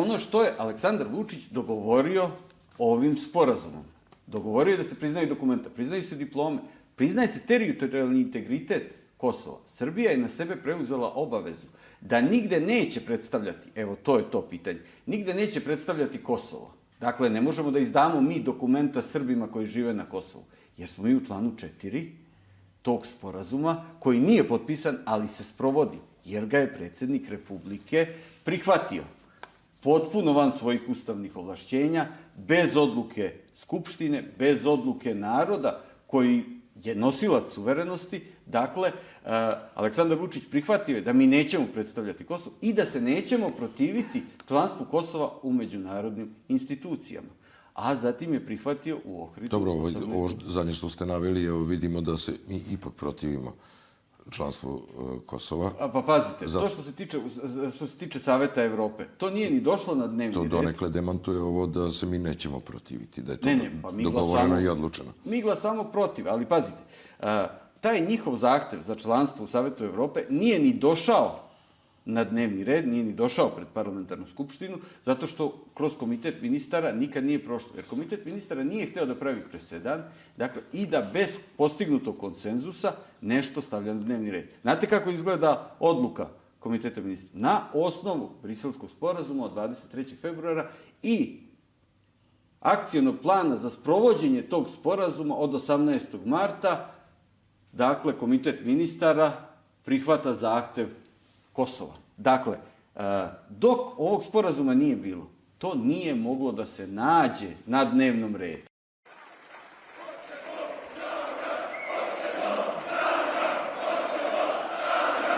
ono što je Aleksandar Vučić dogovorio ovim sporazumom. Dogovorio je da se priznaju dokumenta, priznaju se diplome, priznaje se teritorijalni integritet Kosova. Srbija je na sebe preuzela obavezu da nigde neće predstavljati, evo to je to pitanje, nigde neće predstavljati Kosovo. Dakle, ne možemo da izdamo mi dokumenta Srbima koji žive na Kosovu, jer smo mi u članu 4 tog sporazuma koji nije potpisan, ali se sprovodi, jer ga je predsjednik Republike prihvatio. Potpuno van svojih ustavnih ovlašćenja, bez odluke Skupštine, bez odluke naroda koji je nosilac suverenosti. Dakle, Aleksandar Vučić prihvatio je da mi nećemo predstavljati Kosovo i da se nećemo protiviti članstvu Kosova u međunarodnim institucijama. A zatim je prihvatio u Ohridu... Dobro, ovo zadnje što ste naveli, evo vidimo da se mi ipak protivimo članstvu Kosova. Pa pazite, to što se tiče Saveta Evrope, to nije ni došlo na dnevni red. To donekle demantuje ovo da se mi nećemo protiviti, da je to dogovoreno i odlučeno. Mi glasamo protiv, ali pazite, taj njihov zahtev za članstvo u Savetu Evrope nije ni došao na dnevni red, nije ni došao pred parlamentarnu skupštinu, zato što kroz komitet ministara nikad nije prošlo. Jer komitet ministara nije hteo da pravi presedan, dakle, i da bez postignutog konsenzusa nešto stavlja na dnevni red. Znate kako izgleda odluka komiteta ministara? Na osnovu Briselskog sporazuma od 23. februara i akcionog plana za sprovođenje tog sporazuma od 18. marta, dakle, komitet ministara prihvata zahtev Kosova. Dakle, dok ovog sporazuma nije bilo, to nije moglo da se nađe na dnevnom redu.